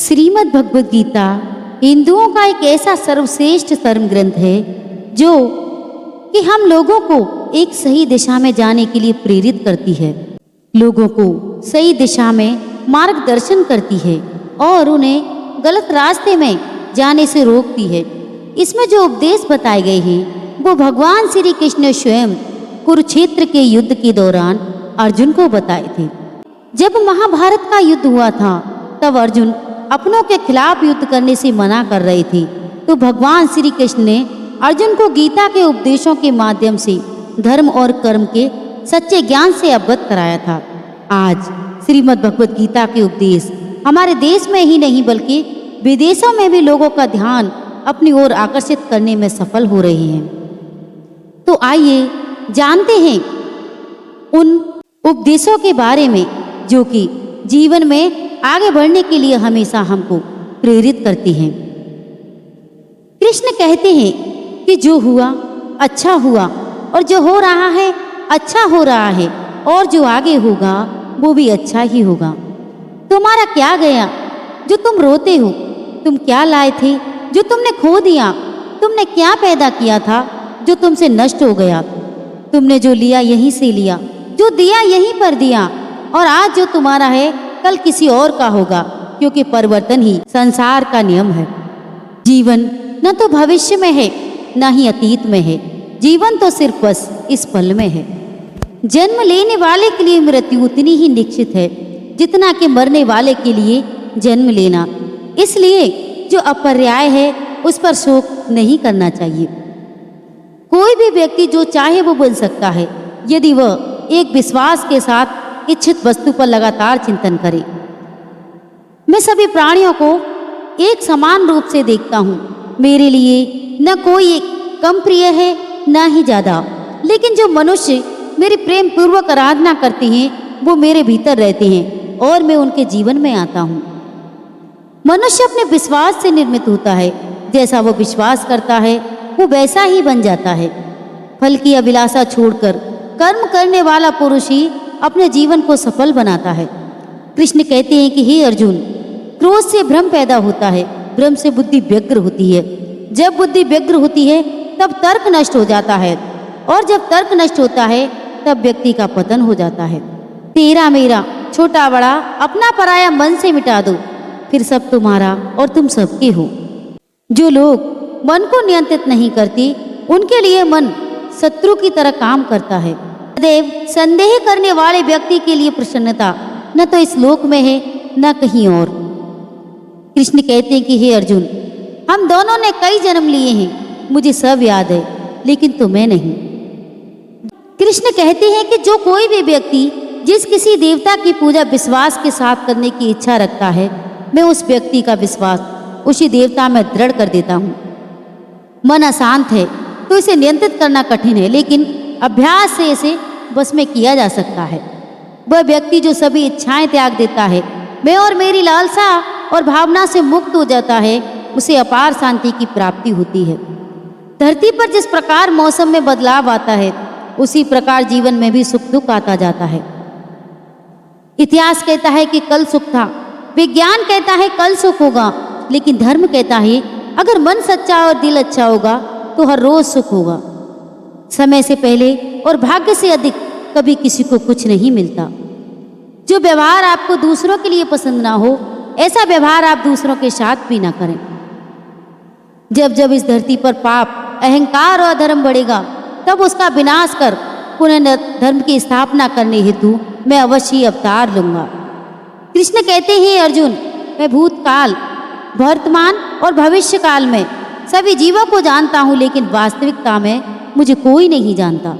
श्रीमद् भगवद गीता हिंदुओं का एक ऐसा सर्वश्रेष्ठ धर्म ग्रंथ है जो कि हम लोगों को एक सही दिशा में जाने के लिए प्रेरित करती है, लोगों को सही दिशा में मार्गदर्शन करती है और उन्हें गलत रास्ते में जाने से रोकती है। इसमें जो उपदेश बताए गए हैं वो भगवान श्री कृष्ण ने स्वयं कुरुक्षेत्र के युद्ध के दौरान अर्जुन को बताए थे। जब महाभारत का युद्ध हुआ था तब अर्जुन अपनों के खिलाफ युद्ध करने से मना कर रहे थे, तो भगवान श्री कृष्ण ने अर्जुन को गीता के उपदेशों के माध्यम से धर्म और कर्म के सच्चे ज्ञान से अवगत कराया था। आज श्रीमद् भगवद गीता के उपदेश हमारे देश में ही नहीं बल्कि विदेशों में भी लोगों का ध्यान अपनी ओर आकर्षित करने में सफल हो रहे हैं। तो आइए जानते हैं उन उपदेशों के बारे में जो कि जीवन में आगे बढ़ने के लिए हमेशा हमको प्रेरित करती हैं। कृष्ण कहते हैं कि जो हुआ अच्छा हुआ और जो हो रहा है अच्छा हो रहा है और जो आगे होगा वो भी अच्छा ही होगा। तुम्हारा क्या गया जो तुम रोते हो, तुम क्या लाए थे जो तुमने खो दिया, तुमने क्या पैदा किया था जो तुमसे नष्ट हो गया, तुमने जो लिया यहीं से लिया, जो दिया यहीं पर दिया, और आज जो तुम्हारा है कल किसी और का होगा, क्योंकि परिवर्तन ही संसार का नियम है। जीवन न तो भविष्य में है न ही अतीत में है, जीवन तो सिर्फ बस इस पल में है। जन्म लेने वाले के लिए मृत्यु उतनी ही निश्चित है जितना कि मरने वाले के लिए जन्म लेना। इसलिए जो अपर्याय है उस पर शोक नहीं करना चाहिए। कोई भी व्यक्ति जो चाहे वो बन सकता है यदि वह एक विश्वास के साथ इच्छित वस्तु पर लगातार चिंतन करे। मैं सभी प्राणियों को एक समान रूप से देखता हूँ। मेरे लिए न कोई एक कम प्रिय है न ही ज्यादा, लेकिन जो मनुष्य मेरी प्रेम पूर्वक आराधना करते हैं वो मेरे भीतर रहते हैं और मैं उनके जीवन में आता हूँ। मनुष्य अपने विश्वास से निर्मित होता है, जैसा वो विश्वास करता है वो वैसा ही बन जाता है। फल की अभिलाषा छोड़कर कर्म करने वाला पुरुष ही अपने जीवन को सफल बनाता है। कृष्ण कहते हैं कि हे अर्जुन, क्रोध से भ्रम पैदा होता है, भ्रम से बुद्धि व्यग्र होती है, जब बुद्धि व्यग्र होती है तब तर्क नष्ट हो जाता है, और जब तर्क नष्ट होता है तब व्यक्ति का पतन हो जाता है। तेरा मेरा छोटा बड़ा अपना पराया मन से मिटा दो, फिर सब तुम्हारा और तुम सबके हो। जो लोग मन को नियंत्रित नहीं करते उनके लिए मन शत्रु की तरह काम करता है। सदैव संदेह करने वाले व्यक्ति के लिए प्रसन्नता न तो इस लोक में है न कहीं और। कृष्ण कहते हैं कि हे अर्जुन, हम दोनों ने कई जन्म लिए हैं, मुझे सब याद है लेकिन तुम्हें नहीं। कृष्ण कहते हैं कि जो कोई भी व्यक्ति जिस किसी देवता की पूजा विश्वास के साथ करने की इच्छा रखता है, मैं उस व्यक्ति का विश्वास उसी देवता में दृढ़ कर देता हूँ। मन अशांत है तो इसे नियंत्रित करना कठिन है, लेकिन अभ्यास से इसे बस में किया जा सकता है। वह व्यक्ति जो सभी इच्छाएं त्याग देता है, मैं और मेरी लालसा और भावना से मुक्त हो जाता है, उसे अपार शांति की प्राप्ति होती है। धरती पर जिस प्रकार मौसम में बदलाव आता है उसी प्रकार जीवन में भी सुख दुख आता जाता है। इतिहास कहता है कि कल सुख था, विज्ञान कहता है कल सुख होगा, लेकिन धर्म कहता है अगर मन सच्चा और दिल अच्छा होगा तो हर रोज सुख होगा। समय से पहले और भाग्य से अधिक कभी किसी को कुछ नहीं मिलता। जो व्यवहार आपको दूसरों के लिए पसंद ना हो ऐसा व्यवहार आप दूसरों के साथ भी ना करें। जब जब इस धरती पर पाप, अहंकार और अधर्म बढ़ेगा तब उसका विनाश कर पुनः धर्म की स्थापना करने हेतु मैं अवश्य ही अवतार लूंगा। कृष्ण कहते हैं अर्जुन, मैं भूतकाल, वर्तमान और भविष्य काल में सभी जीवों को जानता हूँ, लेकिन वास्तविकता में मुझे कोई नहीं जानता।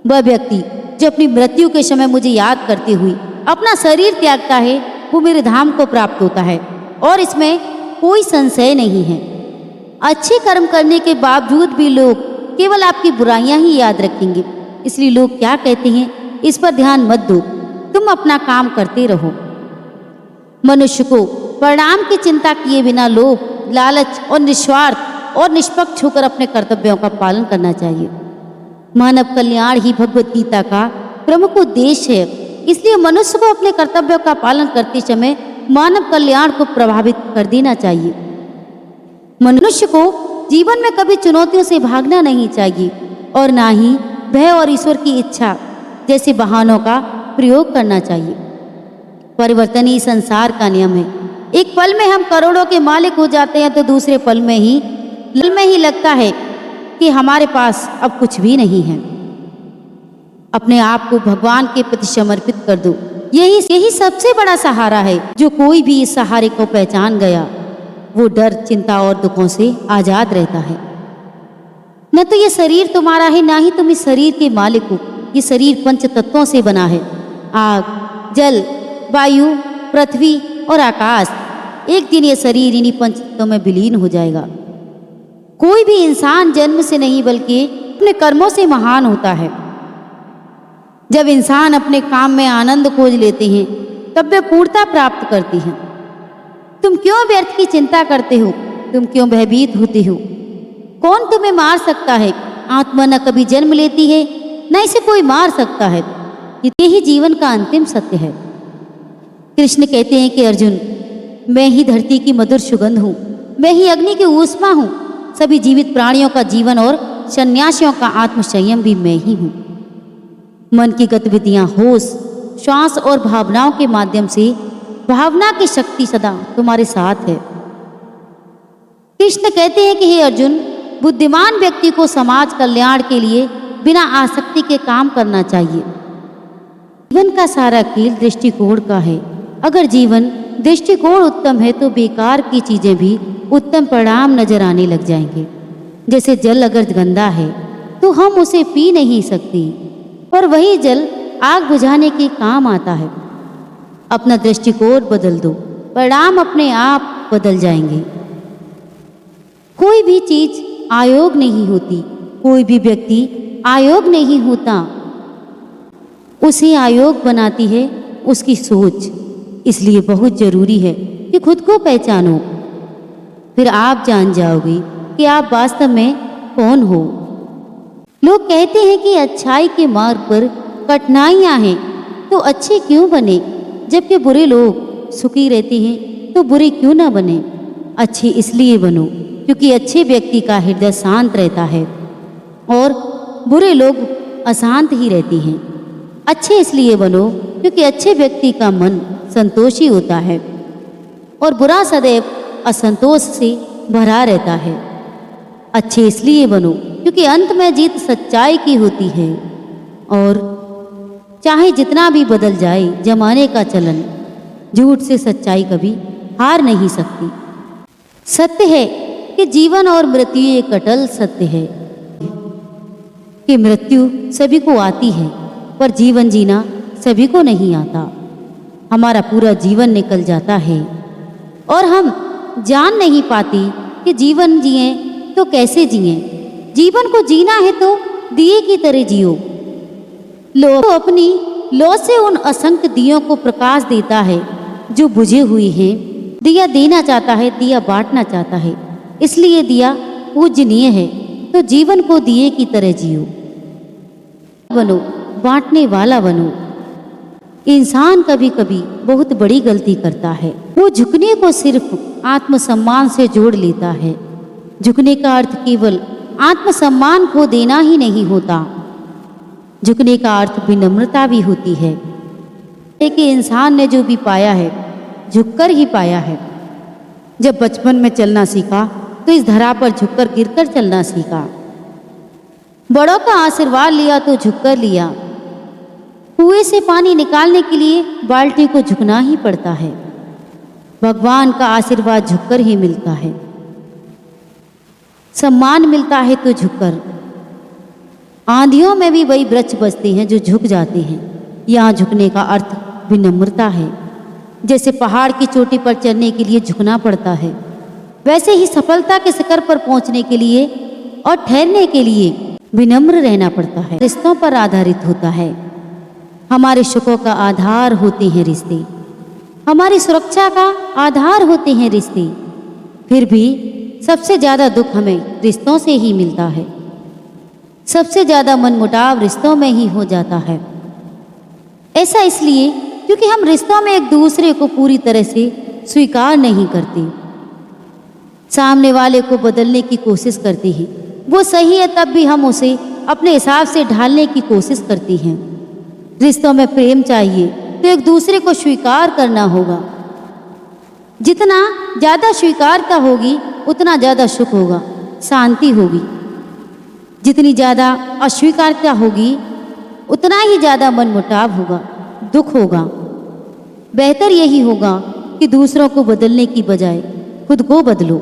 वह व्यक्ति जो अपनी मृत्यु के समय मुझे याद करते हुए अपना शरीर त्यागता है वो मेरे धाम को प्राप्त होता है, और इसमें कोई संशय नहीं है। अच्छे कर्म करने के बावजूद भी लोग केवल आपकी बुराइयां ही याद रखेंगे, इसलिए लोग क्या कहते हैं इस पर ध्यान मत दो, तुम अपना काम करते रहो। मनुष्य को परिणाम की चिंता किए बिना लोभ, लालच और निस्वार्थ और निष्पक्ष होकर अपने कर्तव्यों का पालन करना चाहिए। मानव कल्याण ही भगवद गीता का प्रमुख उद्देश्य है, इसलिए मनुष्य को अपने कर्तव्यों का पालन करते समय मानव कल्याण को प्रभावित कर देना चाहिए। मनुष्य को जीवन में कभी चुनौतियों से भागना नहीं चाहिए और ना ही भय और ईश्वर की इच्छा जैसे बहानों का प्रयोग करना चाहिए। परिवर्तन ही संसार का नियम है। एक पल में हम करोड़ों के मालिक हो जाते हैं तो दूसरे पल में ही लगता है कि हमारे पास अब कुछ भी नहीं है। अपने आप को भगवान के प्रति समर्पित कर दो। यही सबसे बड़ा सहारा है। जो कोई भी इस सहारे को पहचान गया वो डर, चिंता और दुखों से आजाद रहता है। न तो ये शरीर तुम्हारा है, ना ही तुम इस शरीर के मालिक हो। ये शरीर पंच तत्वों से बना है, आग, जल, वायु, पृथ्वी और आकाश। एक दिन ये शरीर इन्हीं पंच तत्वों में विलीन हो जाएगा। कोई भी इंसान जन्म से नहीं बल्कि अपने कर्मों से महान होता है। जब इंसान अपने काम में आनंद खोज लेते हैं तब वे पूर्णता प्राप्त करती हैं। तुम क्यों व्यर्थ की चिंता करते हो? तुम क्यों भयभीत होते हो? कौन तुम्हें मार सकता है? आत्मा न कभी जन्म लेती है न इसे कोई मार सकता है। ये ही जीवन का अंतिम सत्य है। कृष्ण कहते हैं कि अर्जुन, मैं ही धरती की मधुर सुगंध हूँ, मैं ही अग्नि की ऊष्मा हूँ, सभी जीवित प्राणियों का जीवन और सन्यासियों का आत्मसंयम भी मैं ही हूँ। मन की गतिविधियाँ, होश, श्वास और भावनाओं के माध्यम से भावना की शक्ति सदा तुम्हारे साथ है। कृष्ण कहते हैं कि हे अर्जुन, बुद्धिमान व्यक्ति को समाज कल्याण के लिए बिना आसक्ति के काम करना चाहिए। जीवन का सारा खेल दृष्टिकोण का है। अगर जीवन दृष्टिकोण उत्तम है तो बेकार की चीजें भी उत्तम परिणाम नजर आने लग जाएंगे। जैसे जल अगर गंदा है तो हम उसे पी नहीं सकते, और वही जल आग बुझाने के काम आता है। अपना दृष्टिकोण बदल दो, परिणाम अपने आप बदल जाएंगे। कोई भी चीज आयोग नहीं होती, कोई भी व्यक्ति आयोग नहीं होता, उसे आयोग बनाती है उसकी सोच। इसलिए बहुत जरूरी है कि खुद को पहचानो, फिर आप जान जाओगे कि आप वास्तव में कौन हो। लोग कहते हैं कि अच्छाई के मार्ग पर कठिनाइयां हैं तो अच्छे क्यों बने, जबकि बुरे लोग सुखी रहते हैं तो बुरे क्यों ना बने। अच्छे इसलिए बनो क्योंकि अच्छे व्यक्ति का हृदय शांत रहता है और बुरे लोग अशांत ही रहते हैं। अच्छे इसलिए बनो क्योंकि अच्छे व्यक्ति का मन संतोषी होता है और बुरा सदैव असंतोष से भरा रहता है। अच्छे इसलिए बनो क्योंकि अंत में जीत सच्चाई की होती है, और चाहे जितना भी बदल जाए जमाने का चलन, झूठ से सच्चाई कभी हार नहीं सकती। सत्य है कि जीवन और मृत्यु एक अटल सत्य है कि मृत्यु सभी को आती है पर जीवन जीना सभी को नहीं आता। हमारा पूरा जीवन निकल जाता है और हम जान नहीं पाते कि जीवन जिए तो कैसे जिए। जीवन को जीना है तो दिए की तरह जियो। लो तो अपनी लो से उन असंख्य दियों को प्रकाश देता है जो बुझे हुए हैं। दिया देना चाहता है, दिया बांटना चाहता है, इसलिए दिया पूजनीय है। तो जीवन को दिए की तरह जियो, बनो, बांटने वाला बनो। इंसान कभी कभी बहुत बड़ी गलती करता है। वो झुकने को सिर्फ आत्मसम्मान से जोड़ लेता है। झुकने का अर्थ केवल आत्मसम्मान को देना ही नहीं होता, झुकने का अर्थ विनम्रता भी होती है। एक इंसान ने जो भी पाया है झुककर ही पाया है। जब बचपन में चलना सीखा तो इस धरा पर झुककर गिरकर चलना सीखा। बड़ों का आशीर्वाद लिया तो झुककर लिया। कुएं से पानी निकालने के लिए बाल्टी को झुकना ही पड़ता है। भगवान का आशीर्वाद झुककर ही मिलता है। सम्मान मिलता है तो झुककर। आंधियों में भी वही वृक्ष बचते हैं जो झुक जाते हैं। यहाँ झुकने का अर्थ विनम्रता है। जैसे पहाड़ की चोटी पर चढ़ने के लिए झुकना पड़ता है, वैसे ही सफलता के शिखर पर पहुंचने के लिए और ठहरने के लिए विनम्र रहना पड़ता है। रिश्तों पर आधारित होता है। हमारे सुखों का आधार होते हैं रिश्ते, हमारी सुरक्षा का आधार होते हैं रिश्ते। फिर भी सबसे ज़्यादा दुख हमें रिश्तों से ही मिलता है। सबसे ज़्यादा मनमुटाव रिश्तों में ही हो जाता है। ऐसा इसलिए क्योंकि हम रिश्तों में एक दूसरे को पूरी तरह से स्वीकार नहीं करते, सामने वाले को बदलने की कोशिश करते हैं। वो सही है तब भी हम उसे अपने हिसाब से ढालने की कोशिश करते हैं। रिश्तों में प्रेम चाहिए तो एक दूसरे को स्वीकार करना होगा। जितना ज़्यादा स्वीकारता होगी उतना ज़्यादा सुख होगा, शांति होगी। जितनी ज़्यादा अस्वीकारता होगी उतना ही ज़्यादा मनमुटाव होगा, दुख होगा। बेहतर यही होगा कि दूसरों को बदलने की बजाय खुद को बदलो।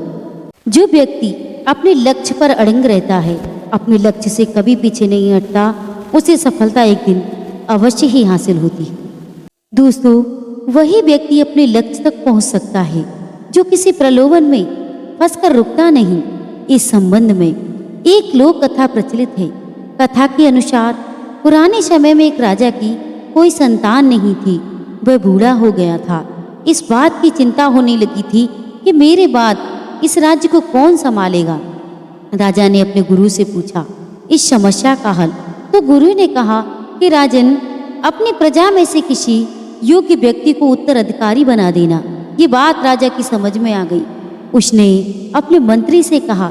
जो व्यक्ति अपने लक्ष्य पर अड़ंग रहता है, अपने लक्ष्य से कभी पीछे नहीं हटता, उसे सफलता एक दिन अवश्य ही हासिल होती है। दोस्तों, वही व्यक्ति अपने लक्ष्य तक पहुंच सकता है जो किसी प्रलोभन में फंसकर रुकता नहीं। इस संबंध में एक लोक कथा प्रचलित है। कथा के अनुसार पुराने समय में एक राजा की कोई संतान नहीं थी। वह बूढ़ा हो गया था। इस बात की चिंता होने लगी थी कि मेरे बाद इस राज्य को कौन संभालेगा। राजा ने अपने गुरु से पूछा इस समस्या का हल। तो गुरु ने कहा कि राजन, अपनी प्रजा में से किसी योग्य व्यक्ति को उत्तराधिकारी बना देना। ये बात राजा की समझ में आ गई। उसने अपने मंत्री से कहा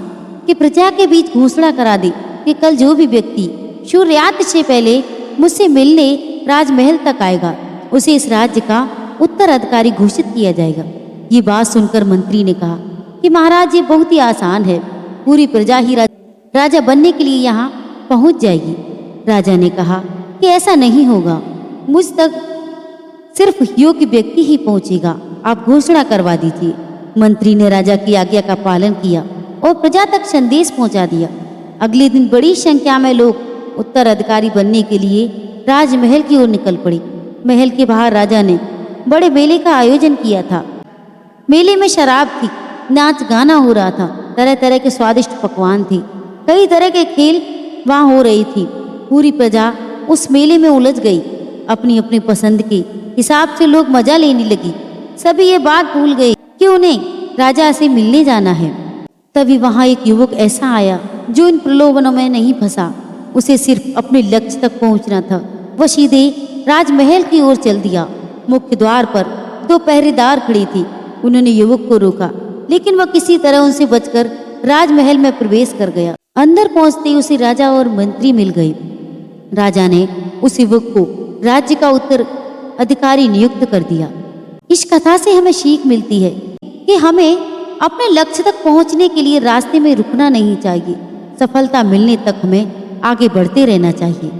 कि प्रजा के बीच घोषणा करा दे कि कल जो भी व्यक्ति सूर्यास्त से पहले मुझसे मिलने राजमहल तक आएगा, उसे इस राज्य का उत्तराधिकारी घोषित किया जाएगा। ये बात सुनकर मंत्री ने कहा कि महाराज, ये बहुत ही आसान है। पूरी प्रजा ही राजा बनने के लिए यहाँ पहुँच जाएगी। राजा ने कहा कि ऐसा नहीं होगा, मुझ तक सिर्फ योग्य व्यक्ति ही पहुँचेगा। आप घोषणा करवा दीजिए। मंत्री ने राजा की आज्ञा का पालन किया और प्रजा तक संदेश पहुँचा दिया। अगले दिन बड़ी संख्या में लोग उत्तराधिकारी बनने के लिए राजमहल की ओर निकल पड़े। महल के बाहर राजा ने बड़े मेले का आयोजन किया था। मेले में शराब थी, नाच गाना हो रहा था, तरह तरह के स्वादिष्ट पकवान थे, कई तरह के खेल वहाँ हो रही थी। पूरी प्रजा उस मेले में उलझ गई। अपनी अपनी पसंद के हिसाब से लोग मजा लेने लगी। सभी ये बात भूल गए कि उन्हें राजा से मिलने जाना है। तभी वहाँ एक युवक ऐसा आया जो इन प्रलोभनों में नहीं फंसा। उसे सिर्फ अपने लक्ष्य तक पहुँचना था। वह सीधे राजमहल की ओर चल दिया। मुख्य द्वार पर 2 पहरेदार खड़े थे। उन्होंने युवक को रोका, लेकिन वह किसी तरह उनसे बचकर राजमहल में प्रवेश कर गया। अंदर पहुंचते ही उसे राजा और मंत्री मिल गए। राजा ने उस युवक को राज्य का उत्तराधिकारी नियुक्त कर दिया। इस कथा से हमें सीख मिलती है कि हमें अपने लक्ष्य तक पहुंचने के लिए रास्ते में रुकना नहीं चाहिए। सफलता मिलने तक हमें आगे बढ़ते रहना चाहिए।